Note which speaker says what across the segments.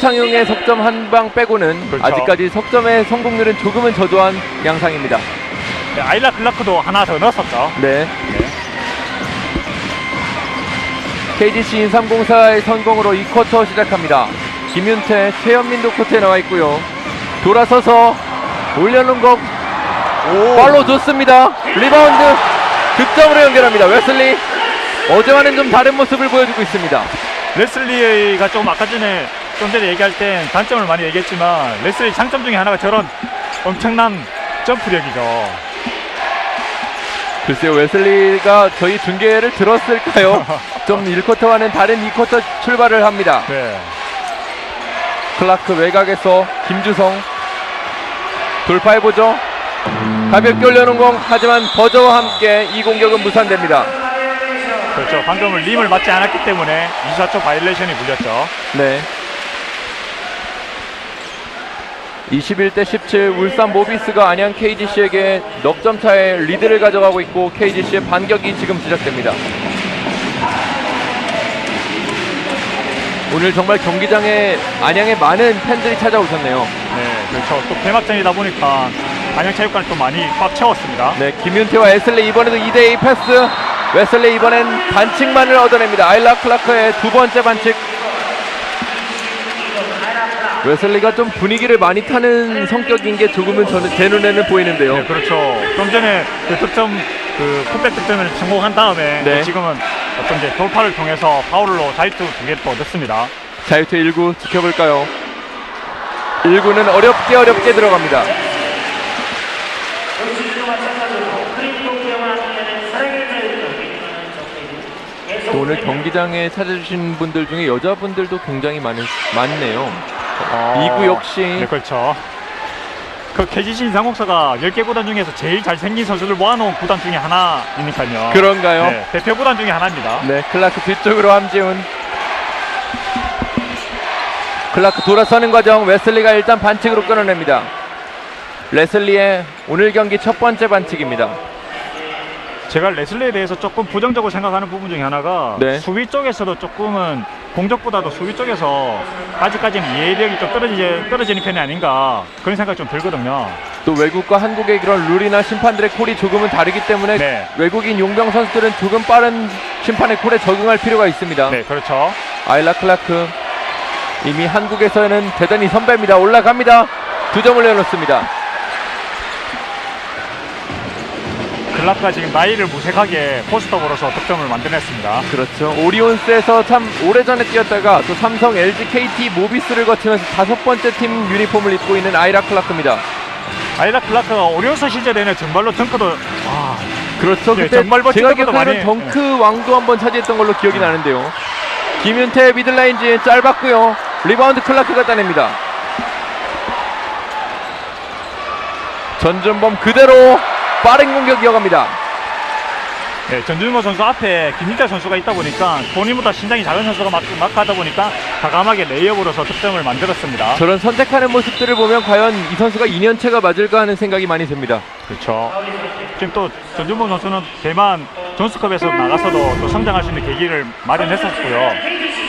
Speaker 1: 송창용의 석점 한 방 빼고는
Speaker 2: 그렇죠.
Speaker 1: 아직까지 석점의 성공률은 조금은 저조한 양상입니다.
Speaker 2: 네, 아일라 클라크도 하나 더 넣었었죠.
Speaker 1: 네. KGC 인삼공사의 성공으로 2쿼터 시작합니다. 김윤태, 최현민도 코트에 나와 있고요. 돌아서서 올려놓은 거 팔로 좋습니다. 리바운드 득점으로 연결합니다. 웨슬리 어제와는 좀 다른 모습을 보여주고 있습니다.
Speaker 2: 레슬리가 좀 아까 전에 좀 전에 얘기할 땐 단점을 많이 얘기했지만 레슬리 장점 중에 하나가 저런 엄청난 점프력이죠.
Speaker 1: 글쎄요, 웨슬리가 저희 중계를 들었을까요? 좀 1쿼터와는 다른 2쿼터 출발을 합니다.
Speaker 2: 네.
Speaker 1: 클라크 외곽에서 김주성 돌파해보죠. 가볍게 올려놓은 공, 하지만 버저와 함께 이 공격은 무산됩니다.
Speaker 2: 그렇죠. 방금은 림을 맞지 않았기 때문에 24초 바이올레이션이 불렸죠.
Speaker 1: 네. 21대 17 울산 모비스가 안양 KGC에게 넉점 차의 리드를 가져가고 있고 KGC의 반격이 지금 시작됩니다. 오늘 정말 경기장에 안양에 많은 팬들이 찾아오셨네요.
Speaker 2: 네, 그렇죠. 또 개막전이다 보니까 안양체육관을 또 많이 꽉 채웠습니다.
Speaker 1: 네, 김윤태와 웨슬리 이번에도 2대2 패스. 웨슬리 이번엔 반칙만을 얻어냅니다. 아일라 클라크의 두 번째 반칙. 웨슬리가 좀 분위기를 많이 타는 성격인 게 조금은 제 눈에는 보이는데요.
Speaker 2: 네, 그렇죠. 좀 전에 그 득점, 그 풋백 득점을 성공한 다음에
Speaker 1: 네.
Speaker 2: 지금은 어떤 이제 돌파를 통해서 파울로 자유투 2개 또 넣습니다.
Speaker 1: 자유투 1구 지켜볼까요? 1구는 어렵게 들어갑니다. 또 오늘 경기장에 찾아주신 분들 중에 여자분들도 굉장히 많네요. 2구 역시
Speaker 2: 네, 그렇죠. 그 KGC 인삼공사가 10개 구단 중에서 제일 잘생긴 선수를 모아놓은 구단 중에 하나이니까요.
Speaker 1: 그런가요?
Speaker 2: 네, 대표 구단 중에 하나입니다.
Speaker 1: 네, 클라크 뒤쪽으로 함지훈. 클라크 돌아서는 과정 웨슬리가 일단 반칙으로 끊어냅니다. 레슬리의 오늘 경기 첫 번째 반칙입니다.
Speaker 2: 제가 레슬리에 대해서 조금 부정적으로 생각하는 부분 중에 하나가
Speaker 1: 네.
Speaker 2: 수비 쪽에서도 조금은 공격보다도 수비 쪽에서 아직까지는 이해력이 좀 떨어지는 편이 아닌가 그런 생각이 좀 들거든요.
Speaker 1: 또 외국과 한국의 그런 룰이나 심판들의 콜이 조금은 다르기 때문에
Speaker 2: 네.
Speaker 1: 외국인 용병 선수들은 조금 빠른 심판의 콜에 적응할 필요가 있습니다.
Speaker 2: 네, 그렇죠.
Speaker 1: 아일라 클라크 이미 한국에서는 대단히 선배입니다. 올라갑니다. 2점 올려놓습니다.
Speaker 2: 클라크가 지금 나이를 무색하게 포스트업으로서 득점을 만들어냈습니다.
Speaker 1: 그렇죠. 오리온스에서 참 오래전에 뛰었다가 또 삼성, LG, KT, 모비스를 거치면서 5번째 팀 유니폼을 입고 있는 아일라 클라크입니다.
Speaker 2: 아일라 클라크가 오리온스 시절에는 정말로 덩크도
Speaker 1: 그렇죠.
Speaker 2: 네,
Speaker 1: 그때
Speaker 2: 정말 멋진
Speaker 1: 제가
Speaker 2: 덩크도
Speaker 1: 기억하는
Speaker 2: 많이
Speaker 1: 덩크 왕도 한번 차지했던 걸로 기억이 나는데요. 김윤태 미들라인지 짧았고요. 리바운드 클라크가 따냅니다. 전준범 그대로 빠른 공격 이어갑니다.
Speaker 2: 네, 전준범 선수 앞에 김민태 선수가 있다 보니까 본인보다 신장이 작은 선수가 마크하다 보니까 과감하게 레이업으로서 득점을 만들었습니다.
Speaker 1: 저런 선택하는 모습들을 보면 과연 이 선수가 2년차가 맞을까 하는 생각이 많이 듭니다.
Speaker 2: 그렇죠. 지금 또 전준범 선수는 대만 존스컵에서 나가서도 또 성장할 수 있는 계기를 마련했었고요.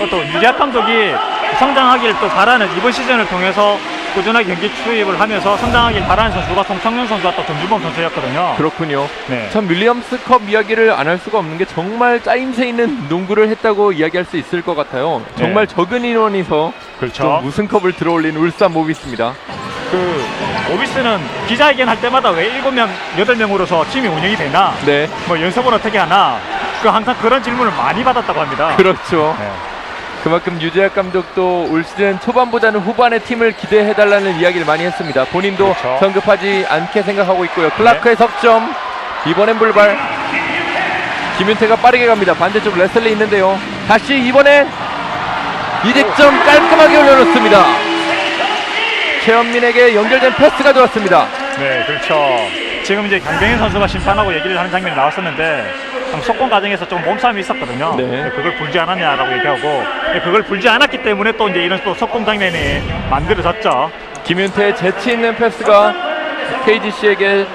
Speaker 2: 또 유재학 감독이 성장하기를 또 바라는 이번 시즌을 통해서 꾸준하게 경기 투입을 하면서 성장하길 바라는 선수가 송창용 선수와 또 전준범 선수였거든요.
Speaker 1: 그렇군요.
Speaker 2: 네.
Speaker 1: 참 윌리엄스컵 이야기를 안 할 수가 없는 게 정말 짜임새 있는 농구를 했다고 이야기할 수 있을 것 같아요. 정말
Speaker 2: 네.
Speaker 1: 적은 인원이서
Speaker 2: 그렇죠.
Speaker 1: 좀 우승컵을 들어올린 울산 모비스입니다.
Speaker 2: 그 오비스는 기자회견 할 때마다 왜 7명, 8명으로서 팀이 운영이 되나?
Speaker 1: 네,
Speaker 2: 뭐 연습은 어떻게 하나? 그 항상 그런 질문을 많이 받았다고 합니다.
Speaker 1: 그렇죠.
Speaker 2: 네.
Speaker 1: 그만큼 유재학 감독도 올 시즌 초반보다는 후반의 팀을 기대해달라는 이야기를 많이 했습니다. 본인도
Speaker 2: 그렇죠.
Speaker 1: 성급하지 않게 생각하고 있고요. 클라크의 석점, 이번엔 불발. 김윤태가 빠르게 갑니다. 반대쪽 레슬리 있는데요. 다시 이번엔 이득점 깔끔하게 올려놓습니다. 최현민에게 연결된 패스가 들어왔습니다.
Speaker 2: 네, 그렇죠. 지금 이제 강병현 선수가 심판하고 얘기를 하는 장면이 나왔었는데 속공 과정에서 좀 몸싸움이 있었거든요.
Speaker 1: 네.
Speaker 2: 그걸 불지 않았냐라고 얘기하고 그걸 불지 않았기 때문에 또 이제 이런 또 속공 장면이 만들어졌죠.
Speaker 1: 김윤태의 재치 있는 패스가 KGC에게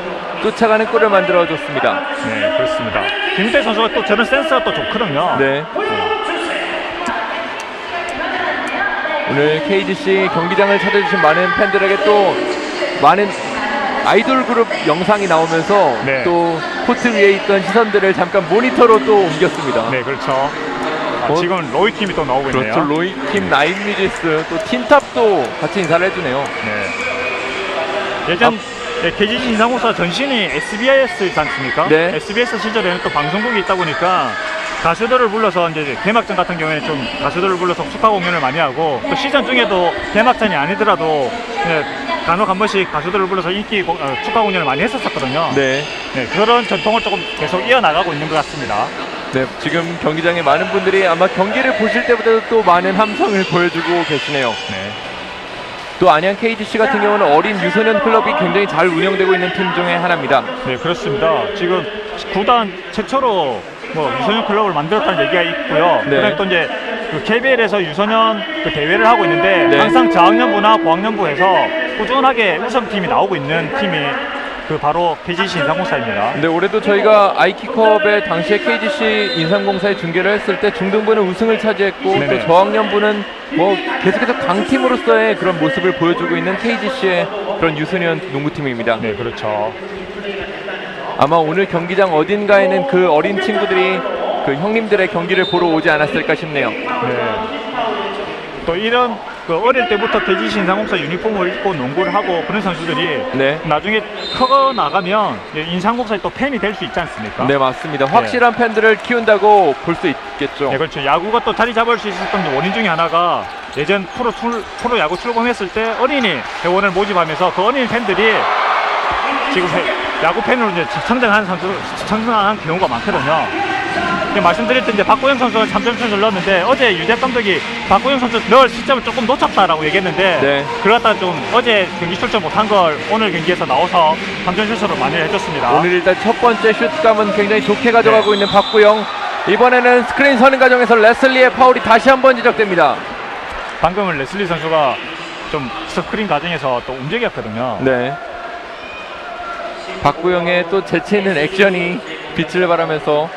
Speaker 1: 쫓아가는 골을 만들어줬습니다.
Speaker 2: 네, 그렇습니다. 김민태 선수가 또 저런 센스가 또 좋거든요.
Speaker 1: 네. 오늘 KGC 경기장을 찾아주신 많은 팬들에게 또 많은 아이돌 그룹 영상이 나오면서
Speaker 2: 네.
Speaker 1: 또 코트 위에 있던 시선들을 잠깐 모니터로 또 옮겼습니다.
Speaker 2: 네, 그렇죠. 지금 로이 팀이 또 나오고 있네요.
Speaker 1: 그렇죠. 로이 팀, 나인 뮤지스, 또 틴탑도 같이 인사를 해주네요.
Speaker 2: 네. 예전 KGC 인상공사 전신이 SBS이지 않습니까?
Speaker 1: 네.
Speaker 2: SBS 시절에는 또 방송국이 있다 보니까 가수들을 불러서 이제 개막전 같은 경우에는 좀 가수들을 불러서 축하 공연을 많이 하고 또 시즌 중에도 개막전이 아니더라도 간혹 한 번씩 가수들을 불러서 축하 공연을 많이 했었거든요.
Speaker 1: 네.
Speaker 2: 네, 그런 전통을 조금 계속 이어나가고 있는 것 같습니다.
Speaker 1: 네, 지금 경기장에 많은 분들이 아마 경기를 보실 때보다도 또 많은 함성을 보여주고 계시네요.
Speaker 2: 네.
Speaker 1: 또 안양 KGC 같은 경우는 어린 유소년 클럽이 굉장히 잘 운영되고 있는 팀 중에 하나입니다.
Speaker 2: 네, 그렇습니다. 지금 구단 최초로 유소년 클럽을 만들었다는 얘기가 있고요.
Speaker 1: 네.
Speaker 2: 그다음에 또 이제 그 KBL에서 유소년 그 대회를 하고 있는데
Speaker 1: 네.
Speaker 2: 항상 저학년부나 고학년부에서 꾸준하게 우승팀이 나오고 있는 팀이 그 바로 KGC 인상공사입니다.
Speaker 1: 근데 올해도 저희가 아이키컵의 당시에 KGC 인삼공사에 중계를 했을 때 중등부는 우승을 차지했고
Speaker 2: 네네.
Speaker 1: 또 저학년부는 뭐 계속해서 강팀으로서의 그런 모습을 보여주고 있는 KGC의 그런 유소년 농구팀입니다.
Speaker 2: 네, 그렇죠.
Speaker 1: 아마 오늘 경기장 어딘가에는 그 어린 친구들이 그 형님들의 경기를 보러 오지 않았을까 싶네요.
Speaker 2: 네. 또 이런 그 어릴 때부터 KGC 인상공사 유니폼을 입고 농구를 하고 그런 선수들이
Speaker 1: 네.
Speaker 2: 나중에 커 나가면 인상공사의 또 팬이 될 수 있지 않습니까?
Speaker 1: 네, 맞습니다. 확실한 팬들을 키운다고 볼 수 있겠죠.
Speaker 2: 네, 그렇죠. 야구가 또 자리 잡을 수 있었던 원인 중에 하나가 예전 프로 야구 출범했을 때 어린이 회원을 모집하면서 그 어린이 팬들이 지금 야구 팬으로 이제 성장한 경우가 많거든요. 말씀드렸던 이제 박고영 선수가 3점슛을 넣었는데 어제 유재학 감독이 박고영 선수 넣을 시점을 조금 놓쳤다라고 얘기했는데
Speaker 1: 네.
Speaker 2: 그걸 갖다 좀 어제 경기 출전 못한 걸 오늘 경기에서 나와서 3점슛으로 만회를 해줬습니다.
Speaker 1: 오늘 일단 첫 번째 슛감은 굉장히 좋게 가져가고 있는 박구영. 이번에는 스크린 서는 과정에서 레슬리의 파울이 다시 한번 지적됩니다.
Speaker 2: 방금은 레슬리 선수가 좀 스크린 과정에서 또 움직였거든요.
Speaker 1: 네. 박구영의 또 재치 있는 액션이 빛을 발하면서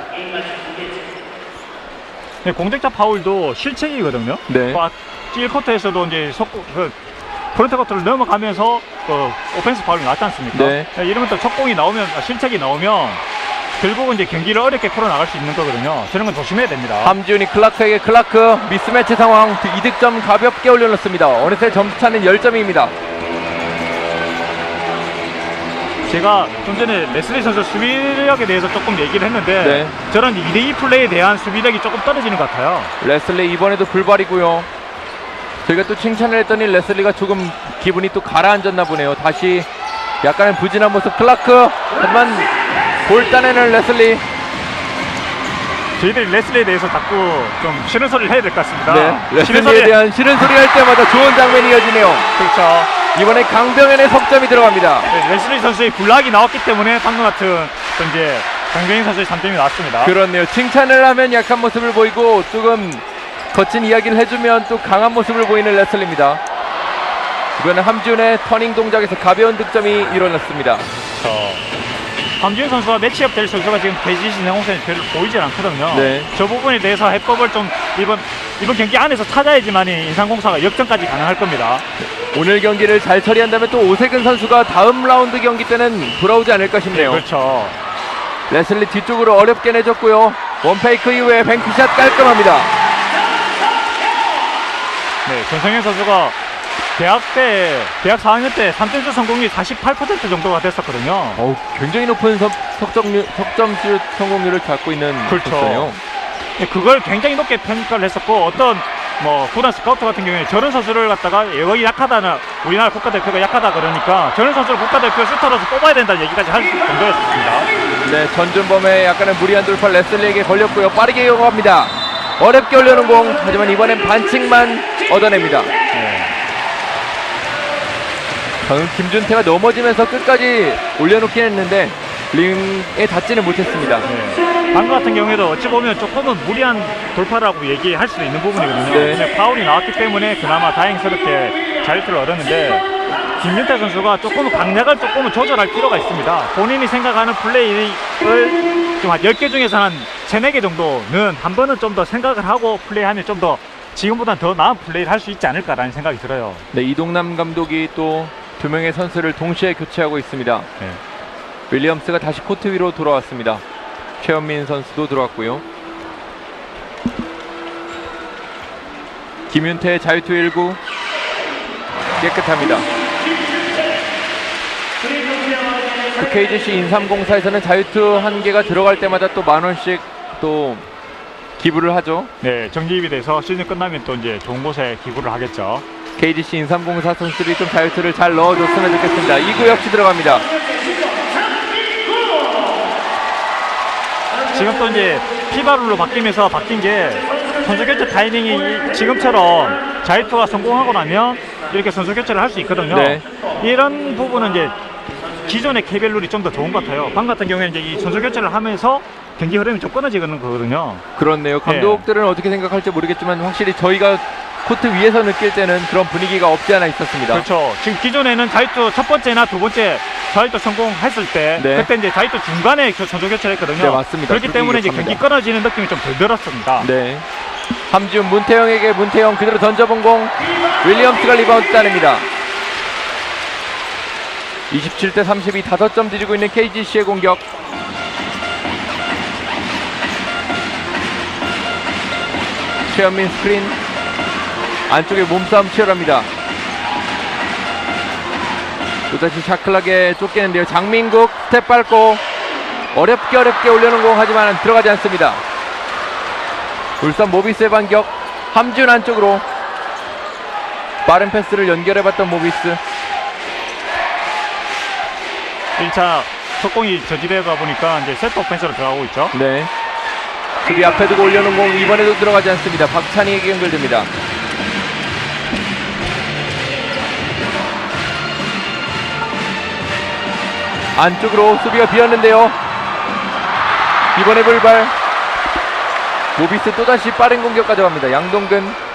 Speaker 2: 네, 공격자 파울도 실책이거든요.
Speaker 1: 네.
Speaker 2: 1쿼터에서도 이제 프론트 커트를 넘어가면서 오펜스 파울이 났지 않습니까?
Speaker 1: 네.
Speaker 2: 이러면 또 첫 공이 나오면 실책이 나오면 결국은 이제 경기를 어렵게 풀어 나갈 수 있는 거거든요. 저런 건 조심해야 됩니다.
Speaker 1: 함지훈이 클라크에게 클라크 미스매치 상황 이득점 가볍게 올려놓습니다. 어느새 점수차는 10점입니다.
Speaker 2: 제가 좀 전에 레슬리 선수 수비력에 대해서 조금 얘기를 했는데
Speaker 1: 네.
Speaker 2: 저런 2대2 플레이에 대한 수비력이 조금 떨어지는 것 같아요.
Speaker 1: 레슬리 이번에도 불발이고요. 저희가 또 칭찬을 했더니 레슬리가 조금 기분이 또 가라앉았나 보네요. 다시 약간은 부진한 모습 클라크. 하지만 볼 따내는 레슬리.
Speaker 2: 저희들이 레슬리에 대해서 자꾸 좀 싫은 소리를 해야 될 것 같습니다.
Speaker 1: 네.
Speaker 2: 싫은
Speaker 1: 레슬리에
Speaker 2: 소리-
Speaker 1: 대한 싫은 소리 할 때마다 좋은 장면이 이어지네요.
Speaker 2: 그렇죠.
Speaker 1: 이번에 강병현의 석점이 들어갑니다.
Speaker 2: 네, 레슬리 선수의 블락이 나왔기 때문에 방금 같은 또 이제 강병인 선수의 3점이 나왔습니다.
Speaker 1: 그렇네요. 칭찬을 하면 약한 모습을 보이고 조금 거친 이야기를 해주면 또 강한 모습을 보이는 레슬리입니다. 이번엔 함지훈의 터닝 동작에서 가벼운 득점이 일어났습니다.
Speaker 2: 함지훈 선수와 매치업 될 선수가 지금 KGC 인상공사에 별로 보이질 않거든요.
Speaker 1: 네.
Speaker 2: 저 부분에 대해서 해법을 좀 이번 경기 안에서 찾아야지만 인상공사가 역전까지 가능할 겁니다.
Speaker 1: 오늘 경기를 잘 처리한다면 또 오세근 선수가 다음 라운드 경기 때는 돌아오지 않을까 싶네요.
Speaker 2: 그렇죠.
Speaker 1: 레슬리 뒤쪽으로 어렵게 내줬고요. 원페이크 이후에 뱅크샷 깔끔합니다.
Speaker 2: 네, 전성현 선수가 대학 4학년 때 3점슛 성공률이 48% 정도가 됐었거든요.
Speaker 1: 굉장히 높은 석점슛 성공률을 갖고 있는
Speaker 2: 그렇죠.
Speaker 1: 선수예요.
Speaker 2: 네, 그걸 굉장히 높게 평가를 했었고 어떤 구단 스카우트 같은 경우에 저런 선수를 갖다가 여기 약하다는 우리나라 국가대표가 약하다 그러니까 저런 선수를 국가대표 슈터로서 뽑아야 된다는 얘기까지 할 정도였습니다.
Speaker 1: 네, 전준범의 약간의 무리한 돌파 레슬리에게 걸렸고요. 빠르게 이어갑니다. 어렵게 올려놓은 공. 하지만 이번엔 반칙만 얻어냅니다.
Speaker 2: 네.
Speaker 1: 방금 김준태가 넘어지면서 끝까지 올려놓긴 했는데 링에 닿지는 못했습니다.
Speaker 2: 네. 방금 같은 경우에도 어찌 보면 조금은 무리한 돌파라고 얘기할 수도 있는 부분이거든요.
Speaker 1: 네.
Speaker 2: 근데 파울이 나왔기 때문에 그나마 다행스럽게 자유투를 얻었는데 김윤태 선수가 조금은 강약을 조금은 조절할 필요가 있습니다. 본인이 생각하는 플레이를 좀 한 10개 중에서 한 3, 4개 정도는 한 번은 좀 더 생각을 하고 플레이하면 좀 더 지금보다 더 나은 플레이를 할 수 있지 않을까라는 생각이 들어요.
Speaker 1: 네, 이동남 감독이 또 두 명의 선수를 동시에 교체하고 있습니다.
Speaker 2: 네.
Speaker 1: 윌리엄스가 다시 코트 위로 돌아왔습니다. 최현민 선수도 들어왔고요. 김윤태의 자유투 1구 깨끗합니다. 그 KGC 인삼공사에서는 자유투 한 개가 들어갈 때마다 또 10,000원씩 또 기부를 하죠.
Speaker 2: 네, 정기입이 돼서 시즌 끝나면 또 이제 좋은 곳에 기부를 하겠죠.
Speaker 1: KGC 인삼공사 선수들이 좀 자유투를 잘 넣어줬으면 좋겠습니다. 2구 역시 들어갑니다.
Speaker 2: 지금 또 이제 피바룰로 바뀌면서 바뀐 게 선수 교체 타이밍이 지금처럼 자유투가 성공하고 나면 이렇게 선수 교체를 할 수 있거든요.
Speaker 1: 네.
Speaker 2: 이런 부분은 이제 기존의 KBL 룰이 좀 더 좋은 것 같아요. 방 같은 경우에는 이제 이 선수 교체를 하면서 경기 흐름이 좀 끊어지는 거거든요.
Speaker 1: 그렇네요. 감독들은 어떻게 생각할지 모르겠지만 확실히 저희가 코트 위에서 느낄 때는 그런 분위기가 없지 않아 있었습니다.
Speaker 2: 그렇죠. 지금 기존에는 자유투 첫 번째나 두 번째 자유투 성공했을 때
Speaker 1: 네.
Speaker 2: 그때 이제 자유투 중간에 선수 교체를 했거든요.
Speaker 1: 네, 맞습니다.
Speaker 2: 그렇기 때문에 이제
Speaker 1: 기억합니다.
Speaker 2: 경기 끊어지는 느낌이 좀 덜 들었습니다.
Speaker 1: 네. 함지훈 문태영에게 문태영 그대로 던져본 공 윌리엄스가 리바운드 따냅니다. 27대 32 5점 뒤지고 있는 KGC의 공격. 최현민 스크린 안쪽에 몸싸움 치열합니다. 또다시 샤클락에 쫓기는데요. 장민국 스텝 밟고 어렵게 올려놓은 공 하지만 들어가지 않습니다. 울산 모비스의 반격. 함지훈 안쪽으로 빠른 패스를 연결해봤던 모비스.
Speaker 2: 1차 속공이 저지되다 보니까 이제 세트 오펜스로 들어가고 있죠.
Speaker 1: 네. 수비 앞에 두고 올려놓은 공 이번에도 들어가지 않습니다. 박찬희에게 연결됩니다. 안쪽으로 수비가 비었는데요. 이번에 불발. 모비스 또다시 빠른 공격 가져갑니다. 양동근.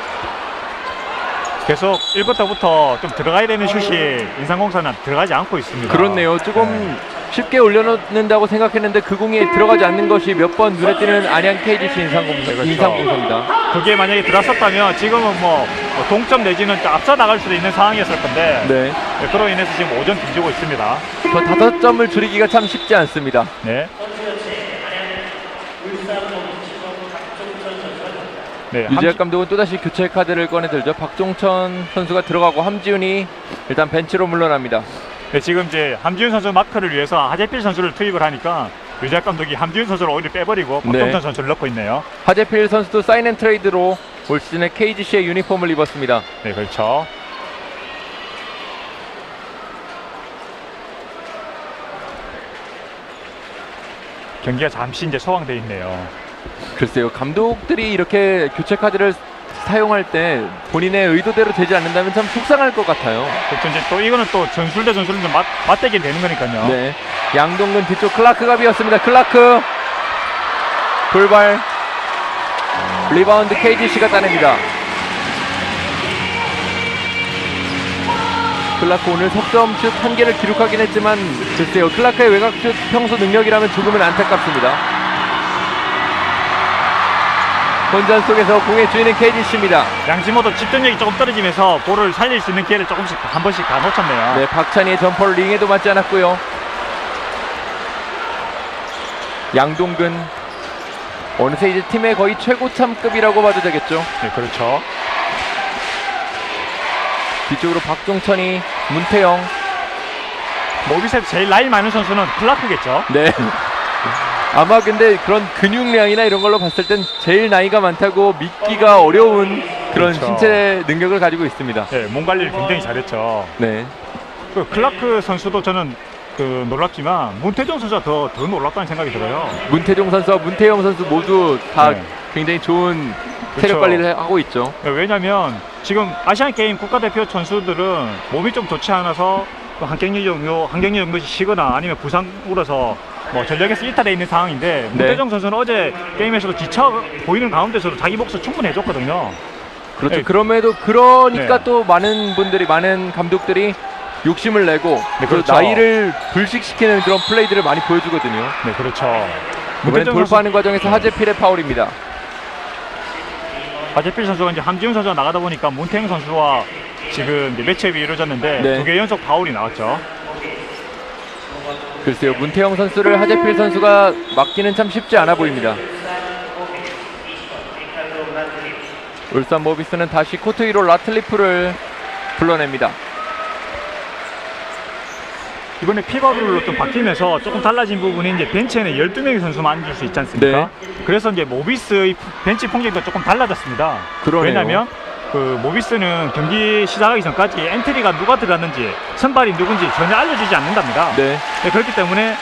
Speaker 2: 계속 1쿼터부터 좀 들어가야 되는 슛이 인삼공사는 들어가지 않고 있습니다.
Speaker 1: 그렇네요. 조금 쉽게 올려놓는다고 생각했는데 그 공이 들어가지 않는 것이 몇 번 눈에 띄는 안양 KGC 인삼공사입니다.
Speaker 2: 그게 만약에 들어갔었다면 지금은 뭐 동점 내지는 앞서 나갈 수도 있는 상황이었을 건데
Speaker 1: 네.
Speaker 2: 그로 인해서 지금 5점 뒤지고 있습니다.
Speaker 1: 저 5점을 줄이기가 참 쉽지 않습니다.
Speaker 2: 네. 네,
Speaker 1: 유재학 감독은 또다시 교체 카드를 꺼내들죠. 박종천 선수가 들어가고 함지훈이 일단 벤치로 물러납니다.
Speaker 2: 네, 지금 이제 함지훈 선수 마크를 위해서 하재필 선수를 투입을 하니까 유재학 감독이 함지훈 선수를 오히려 빼버리고 박종천
Speaker 1: 네.
Speaker 2: 선수를 넣고 있네요.
Speaker 1: 하재필 선수도 사인앤트레이드로 올 시즌에 KGC의 유니폼을 입었습니다.
Speaker 2: 네, 그렇죠. 경기가 잠시 이제 소강돼 있네요.
Speaker 1: 글쎄요, 감독들이 이렇게 교체 카드를 사용할 때 본인의 의도대로 되지 않는다면 참 속상할 것 같아요.
Speaker 2: 그렇죠. 이제 또 이거는 또 전술 대 전술은 좀 맞대기 되는 거니까요.
Speaker 1: 네, 양동근 뒤쪽 클라크가 비었습니다. 클라크 돌발. 리바운드 KGC가 따냅니다. 클라크 오늘 석점슛 1개를 기록하긴 했지만 글쎄요, 클라크의 외곽슛 평소 능력이라면 조금은 안타깝습니다. 혼전 속에서 공의 주인은 KGC입니다.
Speaker 2: 양팀 모두 집중력이 조금 떨어지면서 볼을 살릴 수 있는 기회를 조금씩 한 번씩 다 놓쳤네요.
Speaker 1: 네, 박찬희의 점퍼를 링에도 맞지 않았고요. 양동근 어느새 이제 팀의 거의 최고참급이라고 봐도 되겠죠.
Speaker 2: 네, 그렇죠.
Speaker 1: 뒤쪽으로 박종천이 문태영.
Speaker 2: 모비스에서 제일 나이 많은 선수는 클라크겠죠.
Speaker 1: 네. 아마 근데 그런 근육량이나 이런 걸로 봤을 땐 제일 나이가 많다고 믿기가 어려운 그런
Speaker 2: 그렇죠.
Speaker 1: 신체 능력을 가지고 있습니다.
Speaker 2: 네, 몸 관리를 굉장히 잘했죠.
Speaker 1: 네.
Speaker 2: 그 클라크 선수도 저는 놀랍지만 문태종 선수가 더 놀랍다는 생각이 들어요.
Speaker 1: 문태종 선수와 문태영 선수 모두 다
Speaker 2: 네.
Speaker 1: 굉장히 좋은
Speaker 2: 그렇죠.
Speaker 1: 체력 관리를 하고 있죠.
Speaker 2: 왜냐하면 지금 아시안 게임 국가대표 선수들은 몸이 좀 좋지 않아서 한 경기 정도 쉬거나 아니면 부상으로서 뭐 전력에서 이탈해 있는 상황인데 문태종 선수는 어제 게임에서도 지쳐 보이는 가운데서도 자기 몫을 충분히 해줬거든요.
Speaker 1: 그렇죠.
Speaker 2: 네.
Speaker 1: 그럼에도 그러니까
Speaker 2: 네.
Speaker 1: 또 많은 감독들이 욕심을 내고
Speaker 2: 네,
Speaker 1: 그
Speaker 2: 그렇죠.
Speaker 1: 나이를 불식시키는 그런 플레이들을 많이 보여주거든요.
Speaker 2: 네, 그렇죠.
Speaker 1: 이번엔
Speaker 2: 문태종
Speaker 1: 돌파하는
Speaker 2: 선수-
Speaker 1: 과정에서 하재필의 파울입니다.
Speaker 2: 하재필 선수가 이제 함지훈 선수가 나가다 보니까 문태영 선수와 지금 이제 매치업이 이루어졌는데
Speaker 1: 네.
Speaker 2: 2개 연속 파울이 나왔죠.
Speaker 1: 글쎄요, 문태영 선수를 하재필 선수가 막기는 참 쉽지 않아 보입니다. 울산 모비스는 다시 코트 위로 라틀리프를 불러냅니다.
Speaker 2: 이번에 피바룰로 좀 바뀌면서 조금 달라진 부분이 이제 벤치에는 12명의 선수만 앉을 수 있지 않습니까? 그래서 이제 모비스의 벤치 풍경도 조금 달라졌습니다.
Speaker 1: 그러네요.
Speaker 2: 왜냐면 그 모비스는 경기 시작하기 전까지 엔트리가 누가 들어갔는지 선발이 누군지 전혀 알려주지 않는답니다.
Speaker 1: 네.
Speaker 2: 네, 그렇기 때문에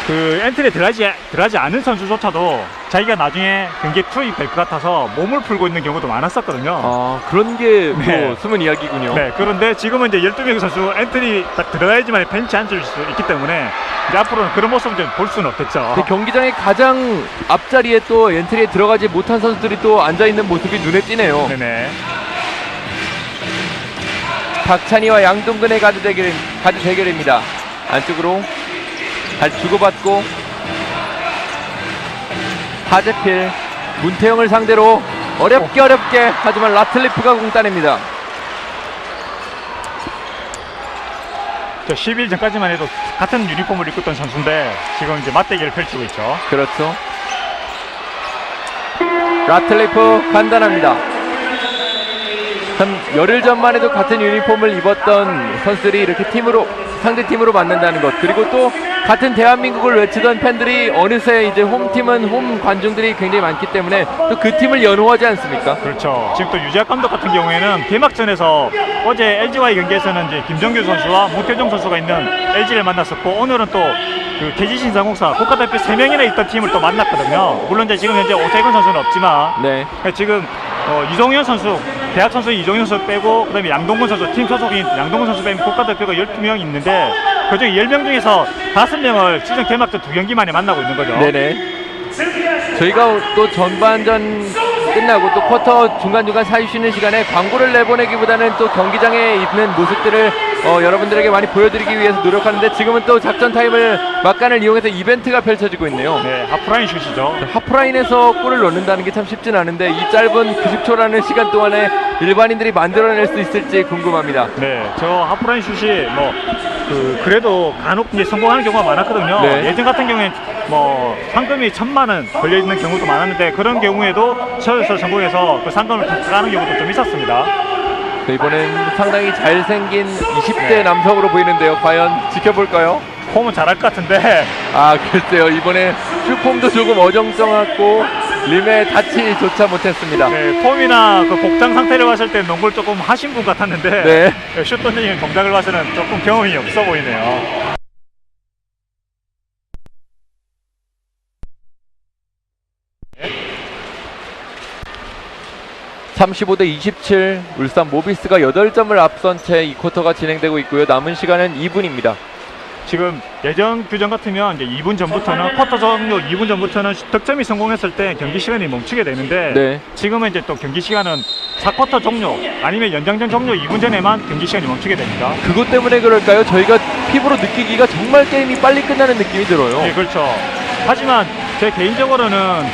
Speaker 2: 그 엔트리에 들어가지 않은 선수조차도 자기가 나중에 경기에 투입될 것 같아서 몸을 풀고 있는 경우도 많았었거든요.
Speaker 1: 아, 그런 게 뭐
Speaker 2: 네.
Speaker 1: 숨은 이야기군요.
Speaker 2: 네, 그런데 지금은 이제 12명 선수 엔트리 딱 들어가야지만 벤치 앉을 수 있기 때문에 이제 앞으로는 그런 모습을 좀 볼 수는 없겠죠.
Speaker 1: 근데 경기장의 가장 앞자리에 또 엔트리에 들어가지 못한 선수들이 또 앉아있는 모습이 눈에 띄네요.
Speaker 2: 네네.
Speaker 1: 박찬희와 양동근의 가드 대결입니다. 안쪽으로 잘 주고받고 하재필, 문태영을 상대로 어렵게 하지만 라틀리프가 공 따냅니다.
Speaker 2: 저 10일 전까지만 해도 같은 유니폼을 입고 있던 선수인데 지금 이제 맞대결을 펼치고 있죠.
Speaker 1: 그렇죠. 라틀리프 간단합니다. 참 열흘 전만 해도 같은 유니폼을 입었던 선수들이 이렇게 상대 팀으로 만난다는 것, 그리고 또 같은 대한민국을 외치던 팬들이 어느새 이제 홈팀은 홈 관중들이 굉장히 많기 때문에 또 그 팀을 연호하지 않습니까?
Speaker 2: 그렇죠. 지금 또 유재학 감독 같은 경우에는 개막전에서 어제 LG와의 경기에서는 이제 김정규 선수와 문태종 선수가 있는 LG를 만났었고, 오늘은 또 그 대지신상공사 국가대표 3명이나 있던 팀을 또 만났거든요. 물론 이제 지금 현재 오태근 선수는 없지만
Speaker 1: 네.
Speaker 2: 지금 이종현 선수, 대학 선수 이종현 선수 빼고 그다음에 양동근 선수, 팀 소속인 양동근 선수 빼면 국가대표가 12명 있는데 그중에 10명 중에서 5명을 시즌 개막전 2경기 만에 만나고 있는 거죠.
Speaker 1: 네네. 저희가 또 전반전 끝나고 또 쿼터 중간중간 사이 쉬는 시간에 광고를 내보내기보다는 또 경기장에 있는 모습들을 여러분들에게 많이 보여드리기 위해서 노력하는데, 지금은 또 작전 타임을 막간을 이용해서 이벤트가 펼쳐지고 있네요.
Speaker 2: 네, 하프라인 슛이죠.
Speaker 1: 하프라인에서 골을 넣는다는 게 참 쉽진 않은데 이 짧은 90초라는 시간 동안에 일반인들이 만들어낼 수 있을지 궁금합니다.
Speaker 2: 네, 저 하프라인 슛이 그래도 간혹 이제 성공하는 경우가 많았거든요.
Speaker 1: 네.
Speaker 2: 예전 같은 경우에 상금이 1,000만 원 걸려 있는 경우도 많았는데 그런 경우에도 셔서 성공해서 그 상금을 가는 경우도 좀 있었습니다.
Speaker 1: 이번엔 상당히 잘생긴 20대 남성으로 보이는데요. 과연 지켜볼까요?
Speaker 2: 폼은 잘할 것 같은데.
Speaker 1: 아, 글쎄요. 이번에 슈폼도 조금 어정쩡하고 림에 닿지조차 못했습니다.
Speaker 2: 네, 폼이나 그 복장 상태를 봤을 때 농구를 조금 하신 분 같았는데
Speaker 1: 네.
Speaker 2: 슛 던지는 동작을 봐서는 조금 경험이 없어 보이네요.
Speaker 1: 35대27, 울산 모비스가 8점을 앞선 채 이 쿼터가 진행되고 있고요. 남은 시간은 2분입니다.
Speaker 2: 지금 예전 규정 같으면 이제 2분 전부터는 쿼터 종료 2분 전부터는 득점이 성공했을 때 경기 시간이 멈추게 되는데
Speaker 1: 네.
Speaker 2: 지금은 이제 또 경기 시간은 4쿼터 종료 아니면 연장전 종료 2분 전에만 경기 시간이 멈추게 됩니다.
Speaker 1: 그것 때문에 그럴까요? 저희가 피부로 느끼기가 정말 게임이 빨리 끝나는 느낌이 들어요.
Speaker 2: 네, 그렇죠. 하지만 제 개인적으로는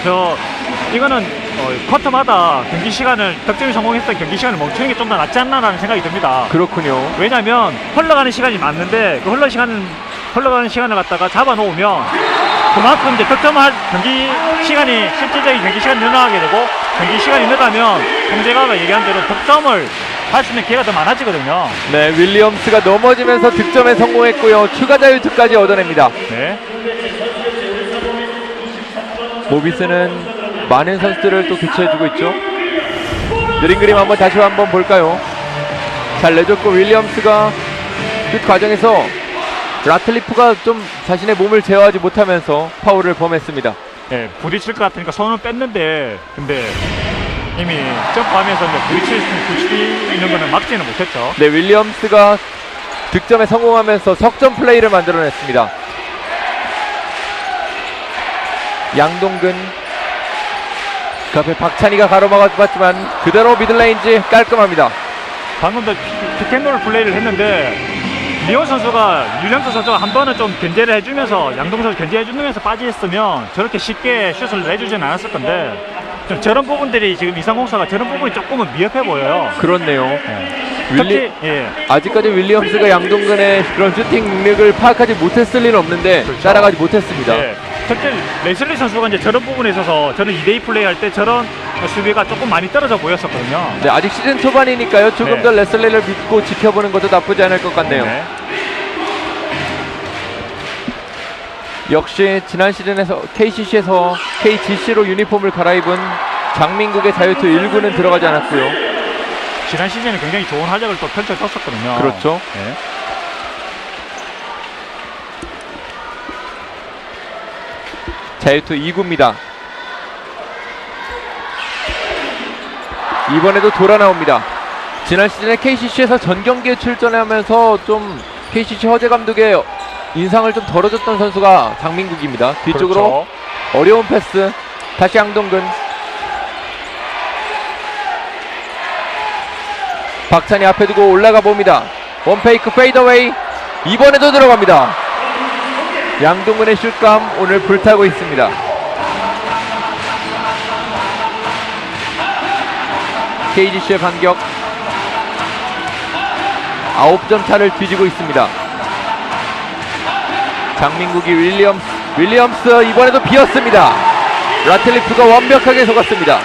Speaker 2: 이거는 쿼터마다 경기 시간을 득점이 성공했을 때 경기 시간을 멈추는 게 좀 더 낫지 않나라는 생각이 듭니다.
Speaker 1: 그렇군요.
Speaker 2: 왜냐하면 흘러가는 시간이 맞는데 그 흘러가는 시간을 갖다가 잡아놓으면 그만큼 이제 득점할 경기 시간이 실질적인 경기 시간이 늘어나게 되고, 경기 시간이 늘어나면 형제가 얘기한 대로 득점을 할 수 있는 기회가 더 많아지거든요.
Speaker 1: 네, 윌리엄스가 넘어지면서 득점에 성공했고요. 추가 자유투까지 얻어냅니다.
Speaker 2: 네.
Speaker 1: 모비스는 많은 선수들을 또 교체해주고 있죠. 느린 그림 다시 한번 볼까요? 잘 내줬고 윌리엄스가 그 과정에서 라틀리프가 좀 자신의 몸을 제어하지 못하면서 파울을 범했습니다.
Speaker 2: 네, 부딪힐 것 같으니까 손을 뺐는데 근데 이미 점프하면서 이제 부딪히는 거는 막지는 못했죠.
Speaker 1: 네, 윌리엄스가 득점에 성공하면서 석점 플레이를 만들어냈습니다. 양동근, 그 앞에 박찬희가 가로막았지만 그대로 미들레인지 깔끔합니다.
Speaker 2: 방금도 피켓롤 플레이를 했는데 리온 선수가, 윌리엄스 선수가 한 번은 좀 견제를 해주면서 양동 선수 견제해주면서 빠지했으면 저렇게 쉽게 슛을 내주진 않았을 건데 좀 저런 부분들이 지금 이상공사가 저런 부분이 조금은 미흡해 보여요.
Speaker 1: 그렇네요.
Speaker 2: 특히 예.
Speaker 1: 아직까지 윌리엄스가 양동근의 그런 슈팅 능력을 파악하지 못했을 리는 없는데
Speaker 2: 그렇죠.
Speaker 1: 따라가지 못했습니다.
Speaker 2: 예. 특히 레슬리 선수가 이제 저런 부분에 있어서 저는 2대2 플레이할 때 저런 수비가 조금 많이 떨어져 보였었거든요.
Speaker 1: 네, 아직 시즌 초반이니까요. 조금
Speaker 2: 네.
Speaker 1: 더 레슬리를 믿고 지켜보는 것도 나쁘지 않을 것 같네요.
Speaker 2: 네.
Speaker 1: 역시 지난 시즌에서 KCC에서 KGC로 유니폼을 갈아입은 장민국의 자유투 1구는 들어가지 않았고요.
Speaker 2: 지난 시즌에 굉장히 좋은 활약을 또 펼쳐줬었거든요.
Speaker 1: 그렇죠.
Speaker 2: 네.
Speaker 1: 자유투 2구입니다. 이번에도 돌아 나옵니다. 지난 시즌에 KCC에서 전 경기에 출전하면서 좀 KCC 허재 감독의 인상을 좀 덜어줬던 선수가 장민국입니다. 뒤쪽으로
Speaker 2: 그렇죠.
Speaker 1: 어려운 패스. 다시 양동근. 박찬희 앞에 두고 올라가 봅니다. 원페이크 페이더웨이. 이번에도 들어갑니다. 양동근의 슛감 오늘 불타고 있습니다. KGC의 반격. 9점 차를 뒤지고 있습니다. 장민국이 윌리엄스 이번에도 비었습니다. 라틀리프가 완벽하게 속았습니다.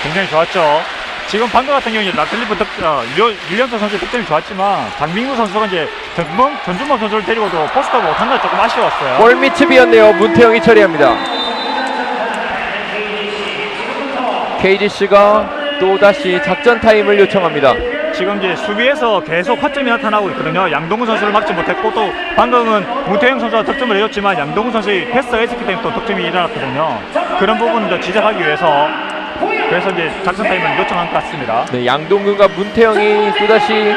Speaker 2: 굉장히 좋았죠. 지금 방금 같은 경우에 라틀리프 윌리엄스 선수의 득점이 좋았지만 장민구 선수가 이제 전준범 선수를 데리고도 포스터 못한 건 조금 아쉬웠어요.
Speaker 1: 골밑이 비었네요. 문태영이 처리합니다. KGC가 또다시 작전 타임을 요청합니다.
Speaker 2: 지금 이제 수비에서 계속 허점이 나타나고 있거든요. 양동근 선수를 막지 못했고 또 방금은 문태영 선수가 득점을 해줬지만 양동근 선수의 패스가 있었기 때문에 또 득점이 일어났거든요. 그런 부분도 지적하기 위해서 그래서 이제 작전 타임을 요청한 것 같습니다.
Speaker 1: 네, 양동근과 문태영이 또다시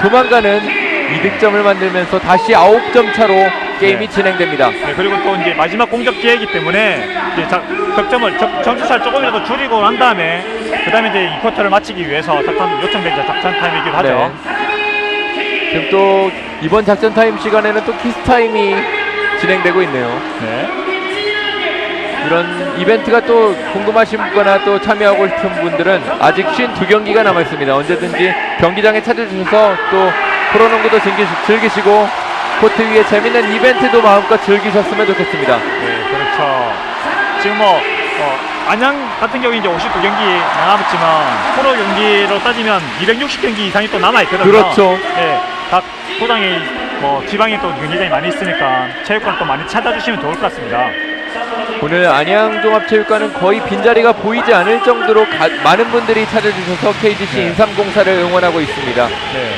Speaker 1: 도망가는 이득점을 만들면서 다시 9점 차로 게임이
Speaker 2: 네.
Speaker 1: 진행됩니다.
Speaker 2: 네, 그리고 또 이제 마지막 공격 기회이기 때문에 이제 득점을 점수차를 조금이라도 줄이고 난 다음에 그다음에 이제 이 쿼터를 마치기 위해서 요청된 작전 타임이기도 하죠.
Speaker 1: 네. 지금 또 이번 작전 타임 시간에는 또 키스 타임이 진행되고 있네요.
Speaker 2: 네.
Speaker 1: 이런 이벤트가 또 궁금하시거나 또 참여하고 싶은 분들은 아직 52경기가 남아 있습니다. 언제든지 경기장에 찾아주셔서 또 프로농구도 즐기시고 코트 위에 재밌는 이벤트도 마음껏 즐기셨으면 좋겠습니다.
Speaker 2: 네, 그렇죠. 지금 안양 같은 경우 이제 52경기 남았지만 프로 경기로 따지면 260경기 이상이 또 남아 있거든요.
Speaker 1: 그렇죠.
Speaker 2: 네, 각 구장에 지방에 또 경기장이 많이 있으니까 체육관 또 많이 찾아주시면 좋을 것 같습니다.
Speaker 1: 오늘 안양종합체육관은 거의 빈자리가 보이지 않을 정도로 많은 분들이 찾아주셔서 KGC
Speaker 2: 네.
Speaker 1: 인삼공사를 응원하고 있습니다.
Speaker 2: 네.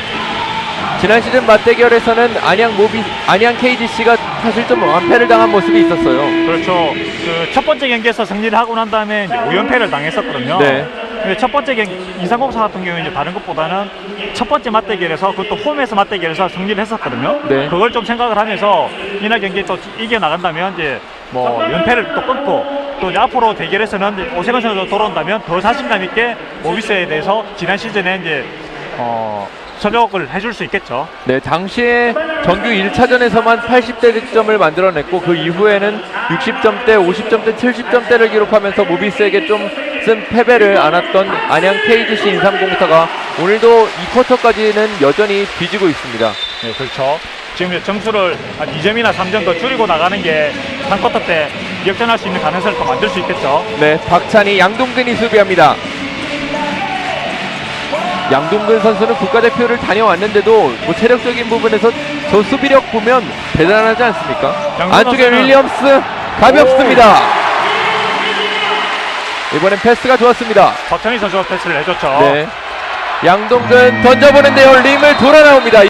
Speaker 1: 지난 시즌 맞대결에서는 안양 KGC가 사실 좀 완패를 당한 모습이 있었어요.
Speaker 2: 그렇죠. 그 첫 번째 경기에서 승리를 하고 난 다음에 이제 5연패를 당했었거든요.
Speaker 1: 네.
Speaker 2: 근데 첫 번째 경기 인삼공사 같은 경우에 이제 다른 것보다는 첫 번째 맞대결에서 그것도 홈에서 맞대결에서 승리를 했었거든요.
Speaker 1: 네.
Speaker 2: 그걸 좀 생각을 하면서 이날 경기에 또 이겨 나간다면 이제 연패를 또 끊고 또 이제 앞으로 대결에서는 이제 오세근 선수가 돌아온다면 더 자신감 있게 모비스에 대해서 지난 시즌에 이제 서력을 해줄 수 있겠죠.
Speaker 1: 네, 당시에 정규 1차전에서만 80대 득점을 만들어냈고 그 이후에는 60점대, 50점대, 70점대를 기록하면서 모비스에게 좀 쓴 패배를 안았던 안양 KGC 인삼공사가 오늘도 2쿼터까지는 여전히 뒤지고 있습니다.
Speaker 2: 네, 그렇죠. 지금 점수를 한 2점이나 3점 더 줄이고 나가는 게 3쿼터 때 역전할 수 있는 가능성을 더 만들 수 있겠죠.
Speaker 1: 네, 박찬희, 양동근이 수비합니다. 양동근 선수는 국가대표를 다녀왔는데도 체력적인 부분에서 저 수비력 보면 대단하지 않습니까? 안쪽에 윌리엄스 가볍습니다. 이번엔 패스가 좋았습니다.
Speaker 2: 박찬희 선수가 패스를 해줬죠.
Speaker 1: 네, 양동근 던져보는데요. 림을 돌아 나옵니다.